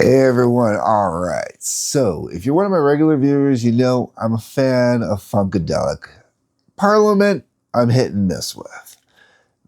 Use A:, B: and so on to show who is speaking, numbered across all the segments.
A: Hey everyone, all right. So, if you're one of my regular viewers, you know I'm a fan of Funkadelic. Parliament, I'm hit and miss with.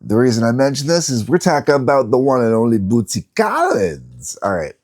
A: The reason I mention this is we're talking about the one and only Bootsy Collins. All right.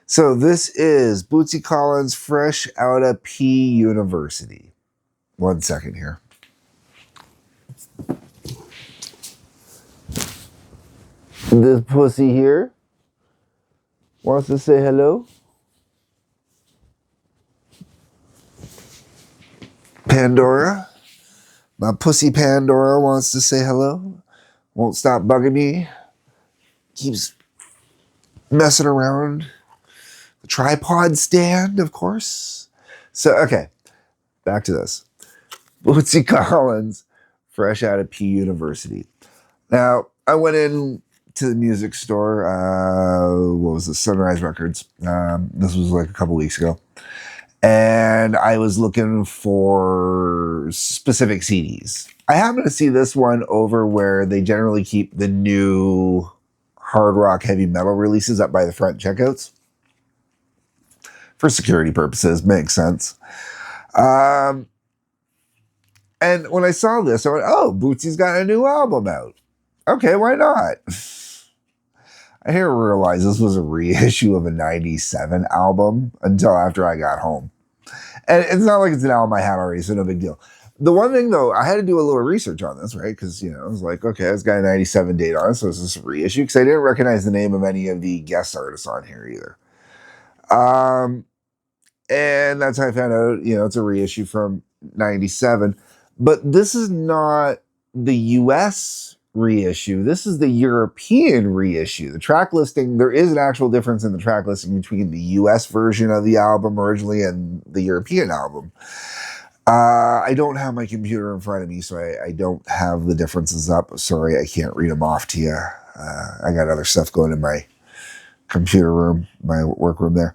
A: So, this is Bootsy Collins, Fresh Outta P University. 1 second here. This pussy here wants to say hello. Pandora. My pussy Pandora wants to say hello. Won't stop bugging me. Keeps messing around. The tripod stand, of course. So, okay, back to this. Bootsy Collins, Fresh Outta P University. Now, I went in to the music store. What was this? Sunrise Records. This was like a couple weeks ago. And I was looking for specific CDs. I happened to see this one over where they generally keep the new hard rock heavy metal releases up by the front checkouts. For security purposes, makes sense. And when I saw this, I went, oh, Bootsy's got a new album out. Okay, why not? I didn't realize this was a reissue of a 97 album until after I got home. And it's not like it's an album I had already, so no big deal. The one thing, though, I had to do a little research on this, right? Because, I was like, okay, it's got a 97 date on it, so is this a reissue? Because I didn't recognize the name of any of the guest artists on here either. And that's how I found out, it's a reissue from 97. But this is not the US reissue. This is the European reissue. The track listing, there is an actual difference in the track listing between the US version of the album originally and the European album. I don't have my computer in front of me, so I don't have the differences up. Sorry, I can't read them off to you. I got other stuff going in my computer room, my work room there.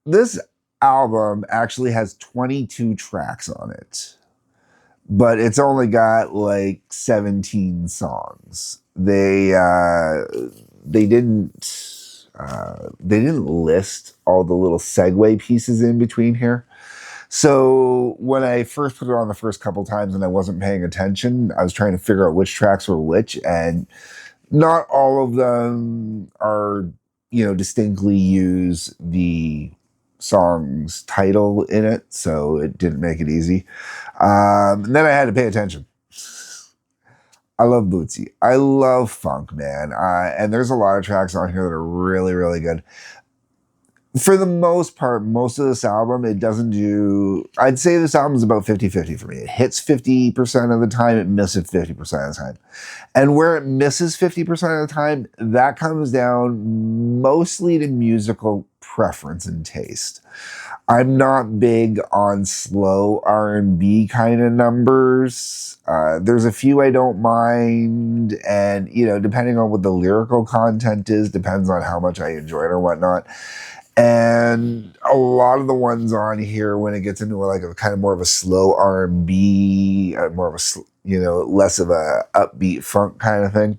A: This album actually has 22 tracks on it, but it's only got like 17 songs. They didn't list all the little segue pieces in between here. So when I first put it on the first couple times and I wasn't paying attention, I was trying to figure out which tracks were which, and not all of them are, distinctly use the song's title in it, so it didn't make it easy. And then I had to pay attention. I love Bootsy. I love funk, man. And there's a lot of tracks on here that are really, really good. For the most part, most of this album, it doesn't do... I'd say this album is about 50-50 for me. It hits 50% of the time, it misses 50% of the time. And where it misses 50% of the time, that comes down mostly to musical preference and taste. I'm not big on slow R&B kind of numbers. There's a few I don't mind, and, depending on what the lyrical content is, depends on how much I enjoy it or whatnot. And a lot of the ones on here, when it gets into like a kind of more of a slow R&B, more of a, less of a upbeat funk kind of thing,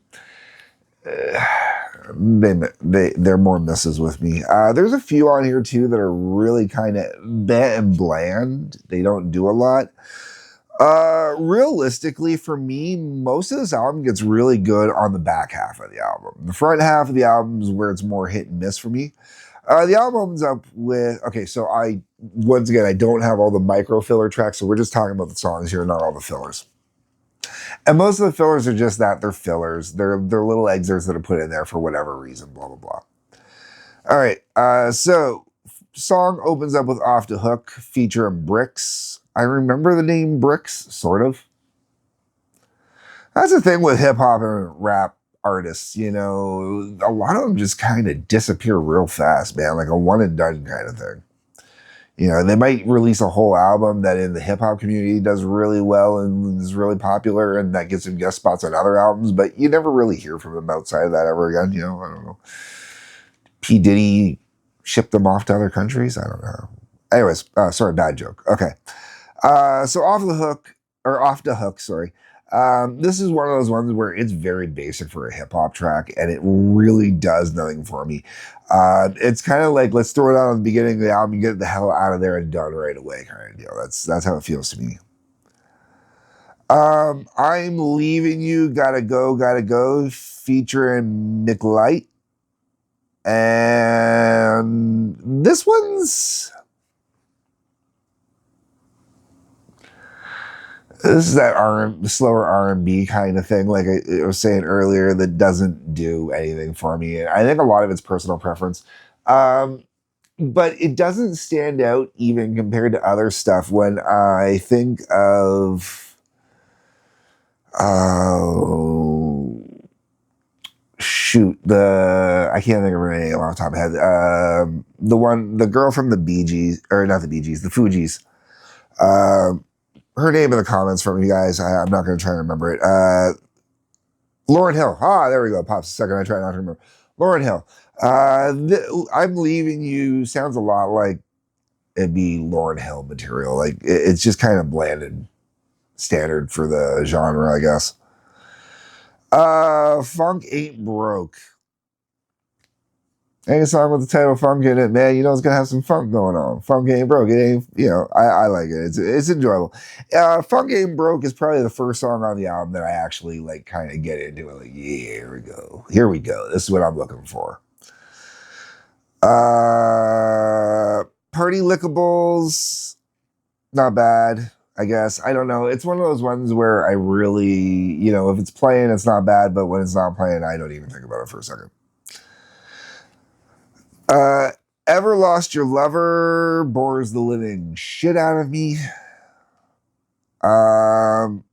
A: they're more misses with me. There's a few on here too that are really kind of bleh and bland. They don't do a lot. Realistically, for me, most of this album gets really good on the back half of the album. The front half of the album is where it's more hit and miss for me. The album opens up with, okay, so once again, I don't have all the micro filler tracks, so we're just talking about the songs here, not all the fillers. And most of the fillers are just that, they're fillers. They're little excerpts that are put in there for whatever reason, blah, blah, blah. All right, so song opens up with Off the Hook, featuring Bricks. I remember the name Bricks, sort of. That's the thing with hip-hop and rap artists, a lot of them just kind of disappear real fast, man, like a one and done kind of thing. They might release a whole album that in the hip hop community does really well and is really popular, and that gets them guest spots on other albums, but you never really hear from them outside of that ever again. I don't know. P. Diddy shipped them off to other countries. I don't know. Anyways, sorry, bad joke. Okay. So Off the Hook, sorry. This is one of those ones where it's very basic for a hip hop track, and it really does nothing for me. It's kind of like let's throw it out at the beginning of the album and get the hell out of there and done right away kind of deal. That's how it feels to me. I'm leaving you, gotta go, featuring McLight, and this is that slower R&B kind of thing, like I was saying earlier, that doesn't do anything for me. I think a lot of it's personal preference, um, but it doesn't stand out even compared to other stuff. When I think of oh shoot, the I can't think of her name off the top of my head. The girl from the Bee Gees, or not the Bee Gees, the Fugees. Um, Her name in the comments from you guys. I'm not going to try to remember it. Lauryn Hill. There we go. Pops a second. I try not to remember. Lauryn Hill. I'm leaving you sounds a lot like it'd be Lauryn Hill material. Like it's just kind of bland and standard for the genre, I guess. Funk Ain't Broke. Ain't a song with the title Funk in it, man. You know it's gonna have some funk going on. Funk ain't broke. It ain't, I like it. It's enjoyable. Funk Ain't Broke is probably the first song on the album that I actually like kind of get into it. Like, yeah, here we go. Here we go. This is what I'm looking for. Party Lickables, not bad, I guess. I don't know. It's one of those ones where I really, if it's playing, it's not bad, but when it's not playing, I don't even think about it for a second. Uh, Ever Lost Your Lover bores the living shit out of me. Um,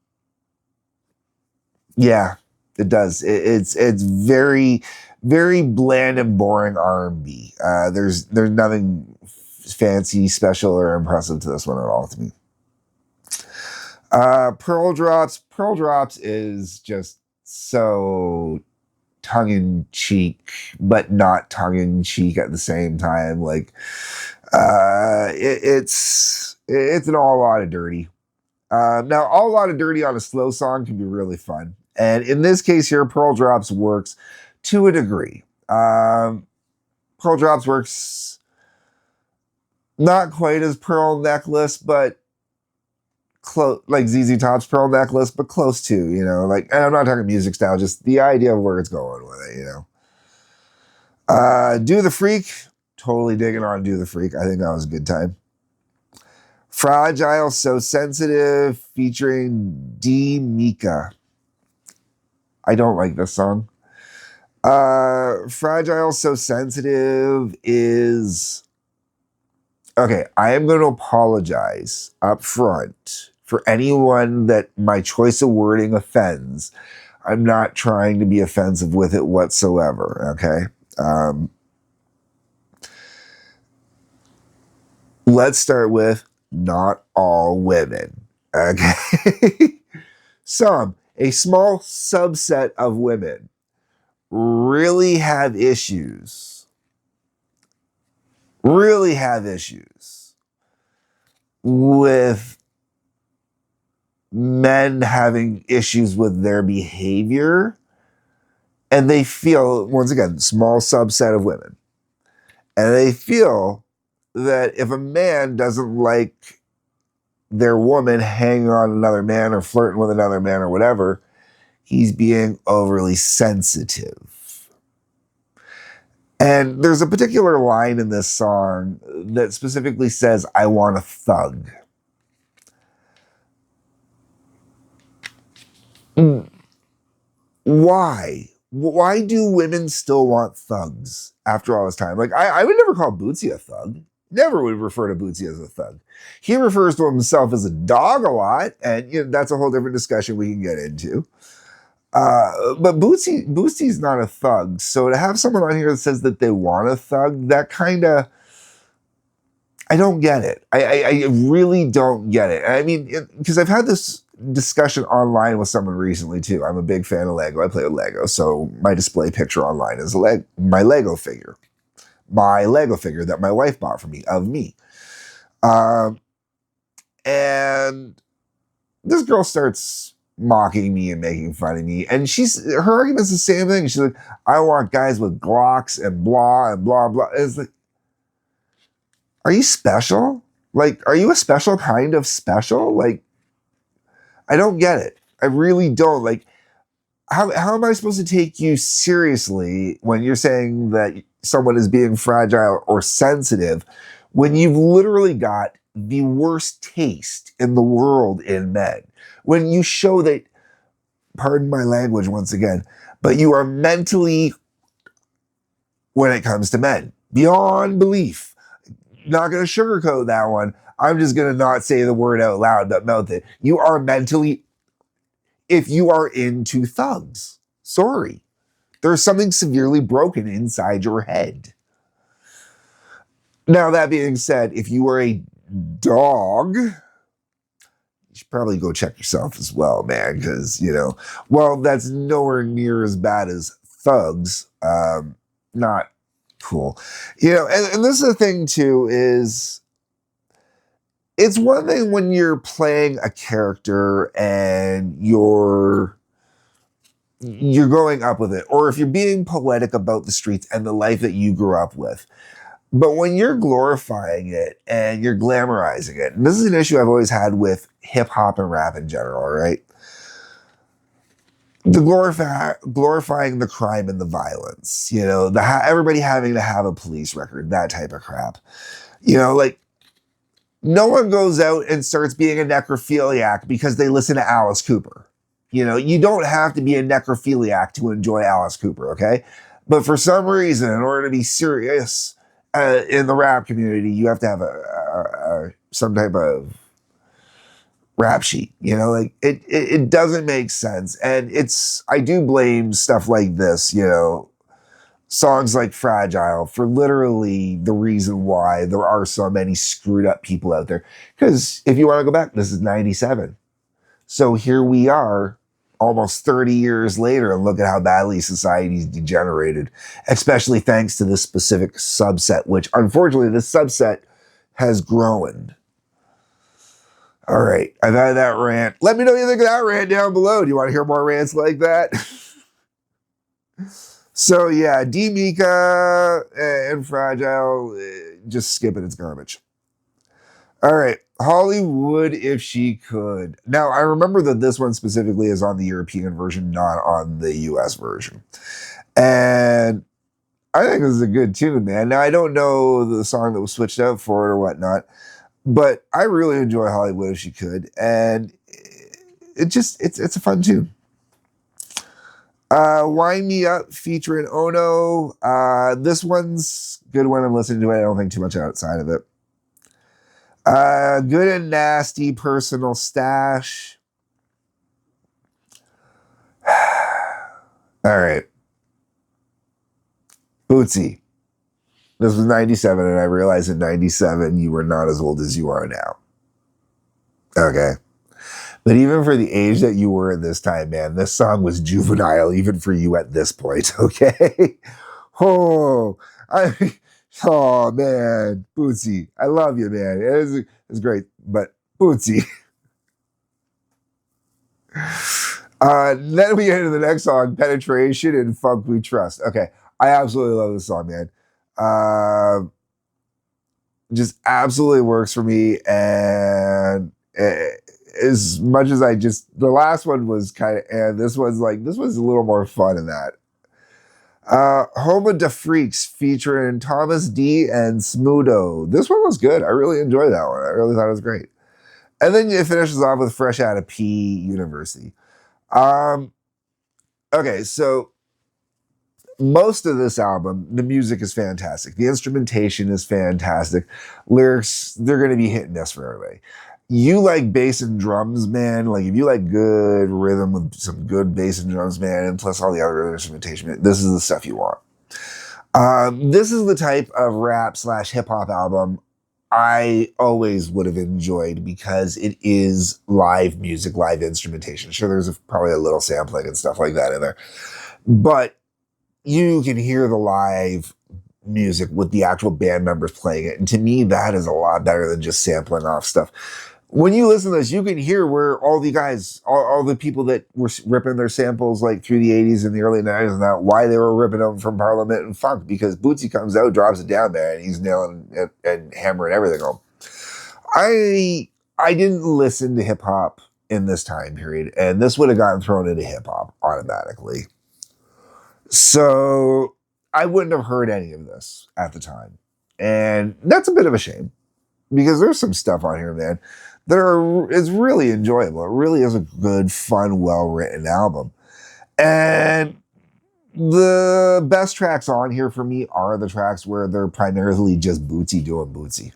A: yeah, it does. It's very very bland and boring R&B. There's nothing fancy, special, or impressive to this one at all to me. Pearl Drops. Pearl Drops is just so tongue in cheek, but not tongue in cheek at the same time. Like, it's an all lot of dirty. Now, all lot of dirty on a slow song can be really fun, and in this case here, Pearl Drops works to a degree. Pearl Drops works not quite as Pearl Necklace, but close, like ZZ Top's Pearl Necklace, but close to, like, and I'm not talking music style, just the idea of where it's going with it, Do the Freak, totally digging on Do the Freak. I think that was a good time. Fragile, So Sensitive, featuring D. Mika. I don't like this song. Fragile, So Sensitive is... Okay, I am going to apologize up front for anyone that my choice of wording offends. I'm not trying to be offensive with it whatsoever, okay? Let's start with not all women, okay? A small subset of women really have issues with men having issues with their behavior, and they feel, once again, small subset of women, and they feel that if a man doesn't like their woman hanging on another man or flirting with another man or whatever, he's being overly sensitive. And there's a particular line in this song that specifically says, I want a thug. Why? Why do women still want thugs after all this time? Like, I would never call Bootsy a thug. Never would refer to Bootsy as a thug. He refers to himself as a dog a lot, and that's a whole different discussion we can get into. But Bootsy's not a thug. So to have someone on here that says that they want a thug, that kind of, I don't get it. I really don't get it. I mean, because I've had this discussion online with someone recently too. I'm a big fan of Lego. I play with Lego, so my display picture online is my Lego figure. My Lego figure that my wife bought for me, of me. And this girl starts mocking me and making fun of me. And her argument's the same thing. She's like, I want guys with Glocks and blah and blah blah. And it's like, are you special? Like, are you a special kind of special? Like, I don't get it. I really don't. Like, how am I supposed to take you seriously when you're saying that someone is being fragile or sensitive when you've literally got the worst taste in the world in men? When you show that, pardon my language once again, but you are mentally, when it comes to men, beyond belief. Not going to sugarcoat that one. I'm just going to not say the word out loud, but mouth it. You are mentally, if you are into thugs, sorry. There's something severely broken inside your head. Now, that being said, if you are a dog, you should probably go check yourself as well, man, because, well, that's nowhere near as bad as thugs. Not cool. And this is the thing, too, is it's one thing when you're playing a character and you're growing up with it, or if you're being poetic about the streets and the life that you grew up with. But when you're glorifying it and you're glamorizing it, and this is an issue I've always had with hip hop and rap in general, right? The glorifying the crime and the violence, everybody having to have a police record, that type of crap. Like, no one goes out and starts being a necrophiliac because they listen to Alice Cooper. You don't have to be a necrophiliac to enjoy Alice Cooper, okay? But for some reason, in order to be serious in the rap community, you have to have some type of rap sheet. Like it doesn't make sense. And I do blame stuff like this, songs like Fragile for literally the reason why there are so many screwed up people out there. Because if you want to go back, this is 97. So here we are almost 30 years later, and look at how badly society's degenerated, especially thanks to this specific subset, which unfortunately this subset has grown. All right, I've had that rant. Let me know what you think of that rant down below. Do you want to hear more rants like that? So yeah, D. Mika and Fragile, just skip it, it's garbage. All right, Hollywood If She Could. Now, I remember that this one specifically is on the European version, not on the US version. And I think this is a good tune, man. Now, I don't know the song that was switched out for it or whatnot, but I really enjoy Hollywood If She Could. And it's a fun tune. Wind Me Up featuring Ono. This one's a good one. I'm listening to it. I don't think too much outside of it. Good and Nasty, Personal Stash. All right. Bootsy. This was 97, and I realized in 97 you were not as old as you are now. Okay. But even for the age that you were at this time, man, this song was juvenile, even for you at this point, okay? Oh, man, Bootsy, I love you, man. It's great, but Bootsy. Then we get into the next song, Penetration and Funk We Trust. Okay, I absolutely love this song, man. Just absolutely works for me, and as much as the last one was kind of, and this was a little more fun in that. Homa da Freaks featuring Thomas D and Smudo. This one was good. I really enjoyed that one. I really thought it was great. And then it finishes off with Fresh Outta P University. Okay, so most of this album, the music is fantastic. The instrumentation is fantastic. Lyrics, they're going to be hit and miss for everybody. You like bass and drums, man. Like, if you like good rhythm with some good bass and drums, man, and plus all the other instrumentation, man, this is the stuff you want. This is the type of rap / hip hop album I always would have enjoyed because it is live music, live instrumentation. Sure, there's probably a little sampling and stuff like that in there, but you can hear the live music with the actual band members playing it. And to me, that is a lot better than just sampling off stuff. When you listen to this, you can hear where all the guys, all the people that were ripping their samples like through the 80s and the early 90s and that, why they were ripping them from Parliament and Funk, because Bootsy comes out, drops it down there, and he's nailing it and hammering everything home. I didn't listen to hip hop in this time period, and this would have gotten thrown into hip hop automatically. So I wouldn't have heard any of this at the time. And that's a bit of a shame because there's some stuff on here, man, is really enjoyable. It really is a good, fun, well written album. And the best tracks on here for me are the tracks where they're primarily just Bootsy doing Bootsy.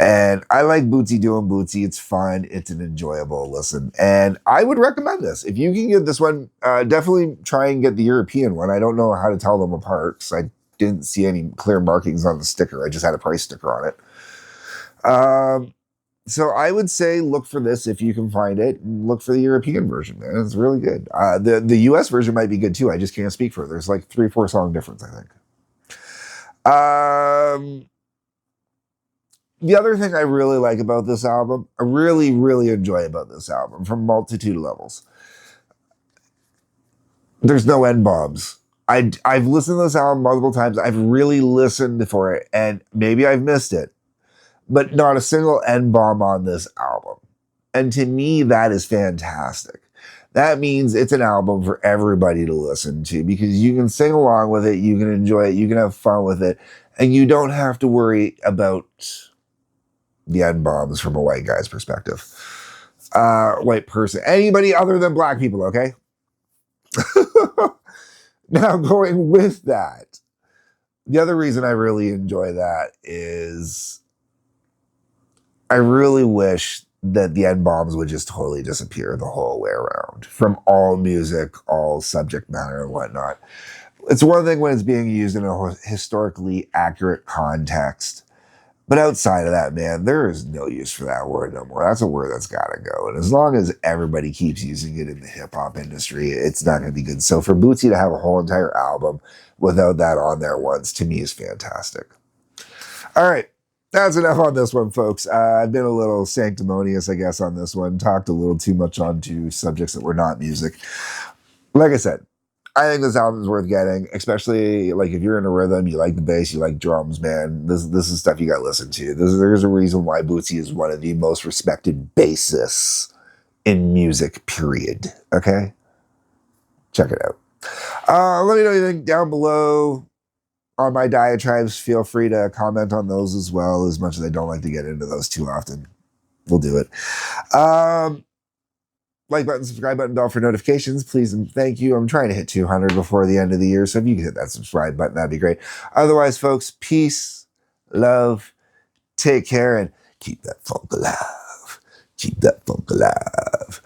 A: And I like Bootsy doing Bootsy. It's fun. It's an enjoyable listen. And I would recommend this. If you can get this one, definitely try and get the European one. I don't know how to tell them apart because I didn't see any clear markings on the sticker. I just had a price sticker on it. So I would say look for this if you can find it. And look for the European version, man. It's really good. The US version might be good too. I just can't speak for it. There's like 3-4 song difference, I think. The other thing I really like about this album, I really, really enjoy about this album from multitude of levels. There's no N-bombs. I've listened to this album multiple times. I've really listened for it, and maybe I've missed it, but not a single N-bomb on this album. And to me, that is fantastic. That means it's an album for everybody to listen to because you can sing along with it, you can enjoy it, you can have fun with it, and you don't have to worry about the N-bombs from a white guy's perspective. White person. Anybody other than black people, okay? Now, going with that, the other reason I really enjoy that is I really wish that the N-bombs would just totally disappear the whole way around from all music, all subject matter and whatnot. It's one thing when it's being used in a historically accurate context. But outside of that, man, there is no use for that word no more. That's a word that's got to go. And as long as everybody keeps using it in the hip hop industry, it's not going to be good. So for Bootsy to have a whole entire album without that on there once, to me, is fantastic. All right. That's enough on this one, folks. I've been a little sanctimonious, I guess, on this one. Talked a little too much onto subjects that were not music. Like I said, I think this album is worth getting, especially like if you're in a rhythm, you like the bass, you like drums, man. This is stuff you got to listen to. There's a reason why Bootsy is one of the most respected bassists in music, period. Okay? Check it out. Let me know what you think down below on my diatribes. Feel free to comment on those as well, as much as I don't like to get into those too often. We'll do it. Like button, subscribe button, bell for notifications, please and thank you. I'm trying to hit 200 before the end of the year, so if you can hit that subscribe button, that'd be great. Otherwise, folks, peace, love, take care, and keep that funk alive. Keep that funk alive.